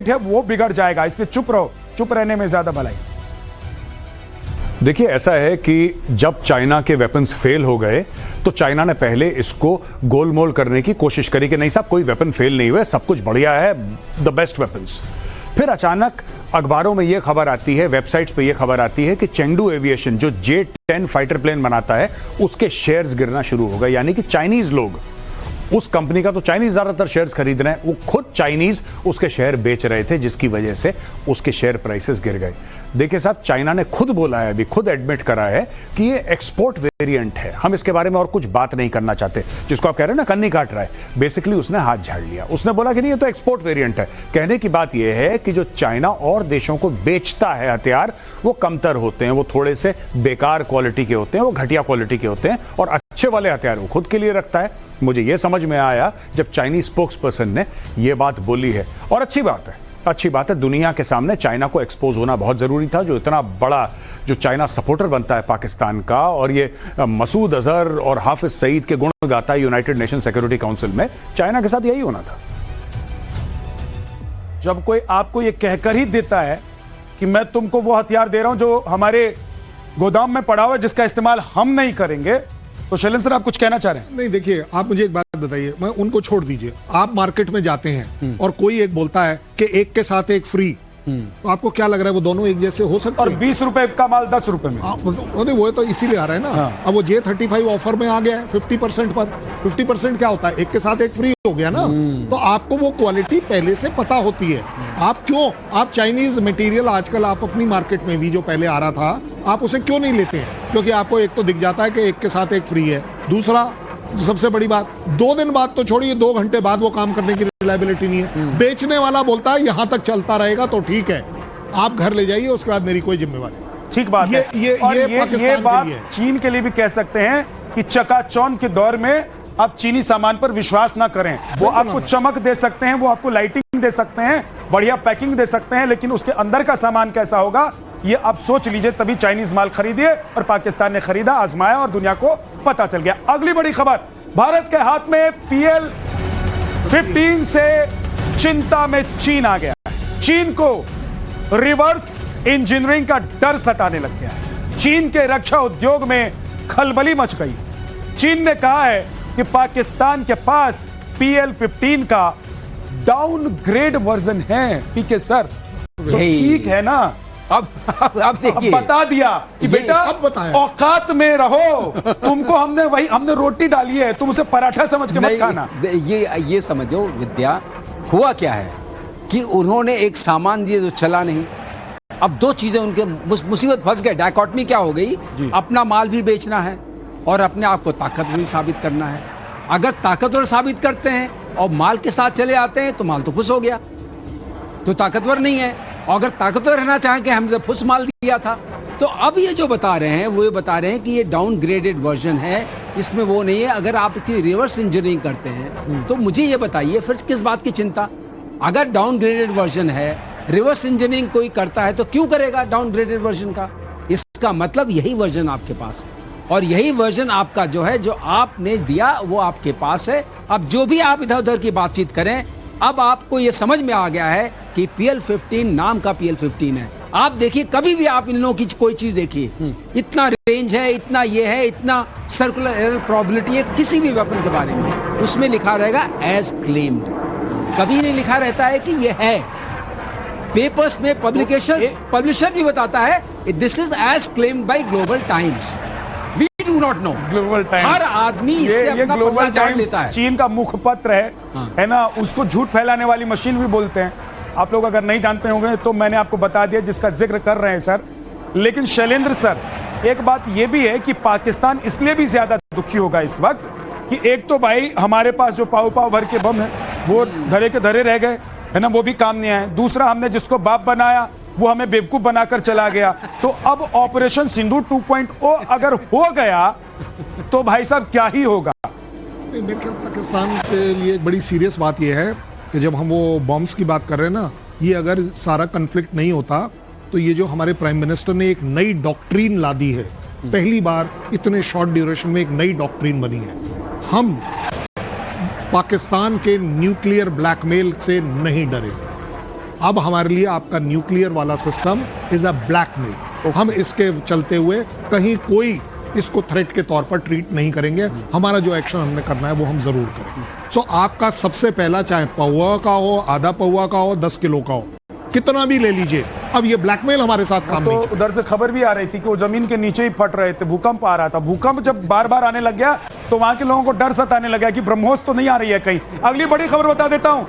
है वो बिगड़ जाएगा, इसलिए चुप रहो, चुप रहने में ज्यादा भलाई। देखिए, ऐसा है कि जब चाइना के वेपन्स फेल हो गए तो चाइना ने पहले इसको गोलमोल करने की कोशिश करी कि नहीं साहब, कोई वेपन फेल नहीं हुए, सब कुछ बढ़िया है, द बेस्ट वेपन्स। फिर अचानक अखबारों में यह खबर आती है, वेबसाइट्स पे यह खबर आती है कि चेंगडू एविएशन जो J-10 फाइटर प्लेन बनाता है उसके शेयर्स गिरना शुरू हो गए। यानी कि चाइनीज लोग, उस कंपनी का तो चाइनीज ज्यादातर शेयर्स खरीद रहे हैं, वो खुद चाइनीज उसके शेयर बेच रहे थे, जिसकी वजह से उसके शेयर प्राइसेस गिर गए। देखिए साहब, चाइना ने खुद बोला है, अभी खुद एडमिट करा है कि ये एक्सपोर्ट वेरिएंट है, हम इसके बारे में और कुछ बात नहीं करना चाहते। जिसको आप कह रहे हैं ना कन्नी काट रहा है, बेसिकली उसने हाथ झाड़ लिया, उसने बोला कि नहीं ये तो एक्सपोर्ट वेरिएंट है। कहने की बात यह है कि जो चाइना और देशों को बेचता है हथियार, वो कमतर होते हैं, वो थोड़े से बेकार क्वालिटी के होते हैं, वो घटिया क्वालिटी के होते हैं, और अच्छे वाले हथियार वो खुद के लिए रखता है। मुझे यह समझ में आया जब चाइनीज स्पोक्स पर्सन ने यह बात बोली है, और अच्छी बात है, अच्छी बात है। दुनिया के सामने चाइना को एक्सपोज होना बहुत जरूरी था, जो इतना बड़ा जो चाइना सपोर्टर बनता है पाकिस्तान का, और ये मसूद अजहर और हाफिज सईद के गुण गाता है यूनाइटेड नेशन सिक्योरिटी काउंसिल में, चाइना के साथ यही होना था। जब कोई आपको ये कहकर ही देता है कि मैं तुमको वो हथियार दे रहा हूं जो हमारे गोदाम में पड़ा हुआ है, जिसका इस्तेमाल हम नहीं करेंगे, तो शैलेंद्र सर आप कुछ कहना चाह रहे हैं? नहीं, देखिए, आप मुझे एक बात बताइए, मैं उनको छोड़ दीजिए, आप मार्केट में जाते हैं और कोई एक बोलता है कि एक के साथ एक फ्री, तो आपको क्या लग रहा है वो दोनों एक जैसे हो सकते हैं? और 20 रुपए का माल 10 रुपए में, वो तो इसीलिए आ रहा है ना। हाँ। अब वो J-35 ऑफर में आ गया है 50% पर। 50% क्या होता है? एक के साथ एक फ्री हो गया ना। तो आपको वो क्वालिटी पहले से पता होती है। आप चाइनीज मटेरियल आजकल आप अपनी मार्केट में भी जो पहले आ रहा था, आप उसे क्यों नहीं लेते हैं? क्योंकि आपको एक तो दिख जाता है कि एक के साथ एक फ्री है, दूसरा सबसे बड़ी बात, 2 दिन बाद तो छोड़िए, 2 घंटे बाद वो काम करने की रिलायबिलिटी नहीं है। बेचने वाला बोलता है यहां तक चलता रहेगा तो ठीक है, आप घर ले जाइए, उसके बाद मेरी कोई जिम्मेवारी। ठीक बात है। ये बात चीन के लिए भी कह सकते हैं कि चकाचौंध के दौर में आप चीनी सामान पर विश्वास ना करें। वो आपको चमक दे सकते हैं, वो आपको लाइटिंग दे सकते हैं, बढ़िया पैकिंग दे सकते हैं, लेकिन उसके अंदर का सामान कैसा होगा ये आप सोच लीजिए। तभी चाइनीज माल खरीदिए, और पाकिस्तान ने खरीदा, आजमाया, और दुनिया को पता चल गया। अगली बड़ी खबर, भारत के हाथ में PL-15 से चिंता में चीन आ गया है। चीन को रिवर्स इंजीनियरिंग का डर सताने लग गया है। चीन के रक्षा उद्योग में खलबली मच गई। चीन ने कहा है कि पाकिस्तान के पास PL-15 का डाउनग्रेड वर्जन है। पीके सर, तो ठीक है ना? अब देखिए, बता दिया कि बेटा औकात में रहो, तुमको हमने रोटी डाली है, तुम उसे पराठा समझ के मत खाना। ये समझो विद्या, हुआ क्या है कि उन्होंने एक सामान दिए जो चला नहीं। अब 2 चीजें उनके मुसीबत फंस गए। डायकॉटमी क्या हो गई? अपना माल भी बेचना है और अपने आप को ताकतवर भी साबित करना है। अगर ताकतवर साबित करते हैं और माल के साथ चले आते हैं तो माल तो खुश हो गया, तो ताकतवर नहीं है। और अगर ताकतवर रहना चाहें कि हमने फुस माल दिया था, तो अब ये जो बता रहे हैं वो ये बता रहे हैं कि ये डाउनग्रेडेड वर्जन है, इसमें वो नहीं है। अगर आप इसकी रिवर्स इंजीनियरिंग करते हैं तो मुझे ये बताइए फिर किस बात की चिंता? अगर डाउनग्रेडेड वर्जन है, रिवर्स इंजीनियरिंग कोई करता है तो क्यों करेगा डाउनग्रेडेड वर्जन का? इसका मतलब यही वर्जन आपके पास है, और यही वर्जन आपका जो है, जो आपने दिया वो आपके पास है। अब जो भी आप इधर उधर की बातचीत करें, अब आपको ये समझ में आ गया है कि PL-15 नाम का PL-15 है। आप देखिए, कभी भी आप इन लोगों की कोई चीज देखिए, इतना रेंज है, इतना ये है, इतना सर्कुलर एरर प्रोबेबिलिटी है किसी भी वेपन के बारे में, उसमें लिखा रहेगा एज क्लेम्ड। कभी नहीं लिखा रहता है कि ये है। पेपर्स में पब्लिशर भी बताता है this is as claimed by Global Times. We do not know. Global Times, हर आदमी इससे अपना पल्ला झाड़ लेता है। चीन का मुखपत्र है ना, उसको झूठ फैलाने वाली मशीन भी बोलते हैं। आप लोग अगर नहीं जानते होंगे तो मैंने आपको बता दिया, जिसका जिक्र कर रहे हैं सर। लेकिन शैलेंद्र सर, एक बात यह भी है कि पाकिस्तान इसलिए भी ज्यादा दुखी होगा इस वक्त कि एक तो भाई हमारे पास जो पाव भर के बम है वो धरे के धरे रह गए, है ना, वो भी काम नहीं आए। दूसरा, हमने जिसको बाप बनाया वो हमें बेवकूफ बनाकर चला गया। तो अब ऑपरेशन सिंदूर 2.0 अगर हो गया तो भाई साहब क्या ही होगा? मेरे ख्याल पाकिस्तान के लिए एक बड़ी सीरियस बात यह है कि जब हम वो बॉम्ब्स की बात कर रहे हैं ना, ये अगर सारा कन्फ्लिक्ट नहीं होता तो ये जो हमारे प्राइम मिनिस्टर ने एक नई डॉक्ट्रीन ला दी है, पहली बार इतने शॉर्ट ड्यूरेशन में एक नई डॉक्ट्रीन बनी है। हम पाकिस्तान के न्यूक्लियर ब्लैकमेल से नहीं डरे। अब हमारे लिए आपका न्यूक्लियर वाला सिस्टम इज अ ब्लैकमेल। हम इसके चलते हुए कहीं कोई इसको थ्रेट के तौर पर ट्रीट नहीं करेंगे। हमारा जो एक्शन हमने करना है वो हम जरूर करेंगे। सो आपका सबसे पहला, चाहे पौवा का हो, आधा पौवा का हो, 10 किलो का हो, कितना भी ले लीजिए, अब ये ब्लैकमेल हमारे साथ काम तो नहीं चलेगा। उधर से खबर भी आ रही थी कि वो जमीन के नीचे ही फट रहे थे, भूकंप आ रहा था। भूकंप जब बार बार आने लग गया तो वहां के लोगों को डर सताने लगा कि ब्रह्मोस तो नहीं आ रही है कहीं। अगली बड़ी खबर बता देता हूं,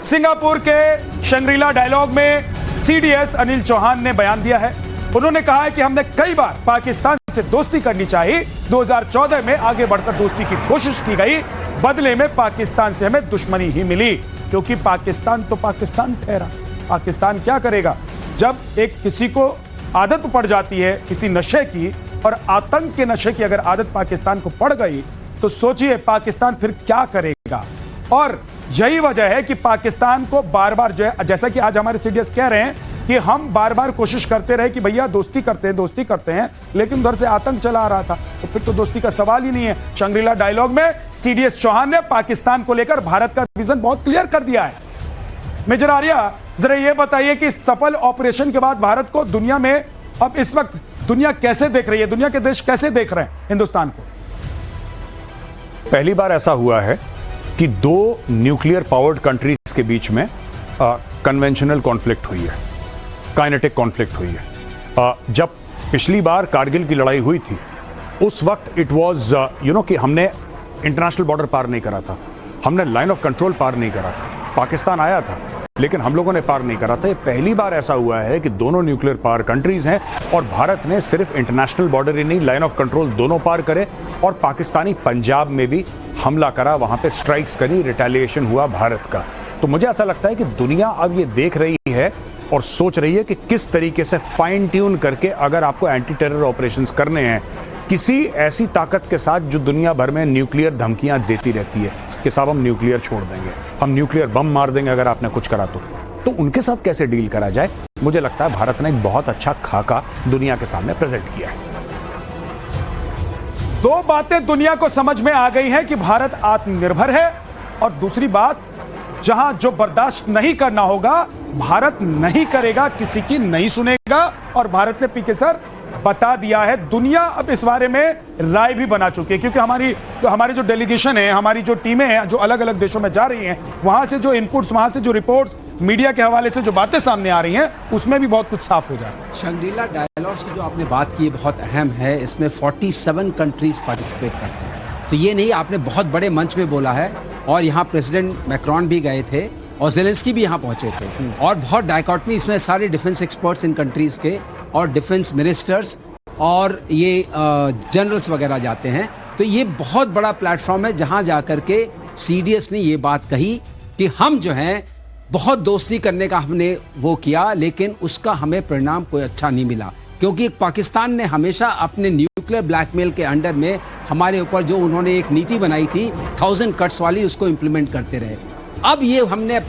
सिंगापुर के शंग्रीला डायलॉग में सीडीएस अनिल चौहान ने बयान दिया है। उन्होंने कहा है कि हमने कई बार पाकिस्तान से दोस्ती करनी चाहिए, 2014 में आगे बढ़कर दोस्ती की कोशिश की गई, बदले में पाकिस्तान से हमें दुश्मनी ही मिली, क्योंकि पाकिस्तान तो पाकिस्तान ठहरा। पाकिस्तान क्या करेगा जब एक किसी को आदत पड़ जाती है किसी नशे की, और आतंक के नशे की अगर आदत पाकिस्तान को पड़ गई तो सोचिए पाकिस्तान फिर क्या करेगा। और यही वजह है कि पाकिस्तान को बार बार, जैसा कि आज हमारे सीडीएस कह रहे हैं कि हम बार बार कोशिश करते रहे कि भैया दोस्ती करते हैं, लेकिन उधर से आतंक चला आ रहा था, तो फिर तो दोस्ती का सवाल ही नहीं है। शंग्रीला डायलॉग में सीडीएस चौहान ने पाकिस्तान को लेकर भारत का विजन बहुत क्लियर कर दिया है। मेजर आर्या, जरा ये बताइए कि सफल ऑपरेशन के बाद भारत को दुनिया में अब इस वक्त दुनिया कैसे देख रही है, दुनिया के देश कैसे देख रहे हैं हिंदुस्तान को? पहली बार ऐसा हुआ है कि दो न्यूक्लियर पावर्ड कंट्रीज के बीच में कन्वेंशनल कॉन्फ्लिक्ट हुई है, काइनेटिक कॉन्फ्लिक्ट हुई है। जब पिछली बार कारगिल की लड़ाई हुई थी उस वक्त इट वाज कि हमने इंटरनेशनल बॉर्डर पार नहीं करा था, हमने लाइन ऑफ कंट्रोल पार नहीं करा था। पाकिस्तान आया था लेकिन हम लोगों ने पार नहीं करा था। ये पहली बार ऐसा हुआ है कि दोनों न्यूक्लियर पावर कंट्रीज हैं और भारत ने सिर्फ इंटरनेशनल बॉर्डर ही नहीं, लाइन ऑफ कंट्रोल दोनों पार करे, और पाकिस्तानी पंजाब में भी हमला करा, वहां पे स्ट्राइक्स करी, रिटेलिएशन हुआ भारत का। तो मुझे ऐसा लगता है कि दुनिया अब ये देख रही है और सोच रही है कि किस तरीके से फाइन ट्यून करके अगर आपको एंटी टेरर ऑपरेशंस करने हैं किसी ऐसी ताकत के साथ जो दुनिया भर में न्यूक्लियर धमकियां देती रहती है कि साहब हम न्यूक्लियर छोड़ देंगे, हम न्यूक्लियर बम मार देंगे अगर आपने कुछ करा तो उनके साथ कैसे डील करा जाए। मुझे लगता है भारत ने एक बहुत अच्छा खाका दुनिया के सामने प्रेजेंट किया है। दो बातें दुनिया को समझ में आ गई हैं कि भारत आत्मनिर्भर है, और दूसरी बात, जहां जो बर्दाश्त नहीं करना होगा भारत नहीं करेगा, किसी की नहीं सुनेगा। और भारत ने पीके सर बता दिया है, दुनिया अब इस बारे में राय भी बना चुकी है, क्योंकि हमारी जो डेलीगेशन है, हमारी जो टीमें हैं जो अलग अलग देशों में जा रही हैं, वहां से जो इनपुट्स, वहां से जो रिपोर्ट्स, मीडिया के हवाले से जो बातें सामने आ रही हैं, उसमें भी बहुत कुछ साफ हो जा रहा है। शंग्रीला डायलॉग्स की जो आपने बात की बहुत अहम है, इसमें 47 कंट्रीज पार्टिसिपेट करते हैं। तो ये नहीं, आपने बहुत बड़े मंच में बोला है, और यहाँ प्रेसिडेंट मैक्रोन भी गए थे और ज़ेलेंस्की भी यहाँ पहुंचे थे, और बहुत डायकॉटमी इसमें सारे डिफेंस एक्सपर्ट्स इन कंट्रीज के और डिफेंस मिनिस्टर्स और ये जनरल्स वगैरह जाते हैं। तो ये बहुत बड़ा प्लेटफॉर्म है जहाँ जा कर के सीडीएस ने ये बात कही कि हम जो हैं बहुत दोस्ती करने का हमने वो किया, लेकिन उसका हमें परिणाम कोई अच्छा नहीं मिला, क्योंकि पाकिस्तान ने हमेशा अपने न्यूक्लियर ब्लैकमेल के अंडर में हमारे ऊपर जो उन्होंने एक नीति बनाई थी 1000 कट्स वाली, उसको इम्प्लीमेंट करते रहे। अब ये हमने अपनी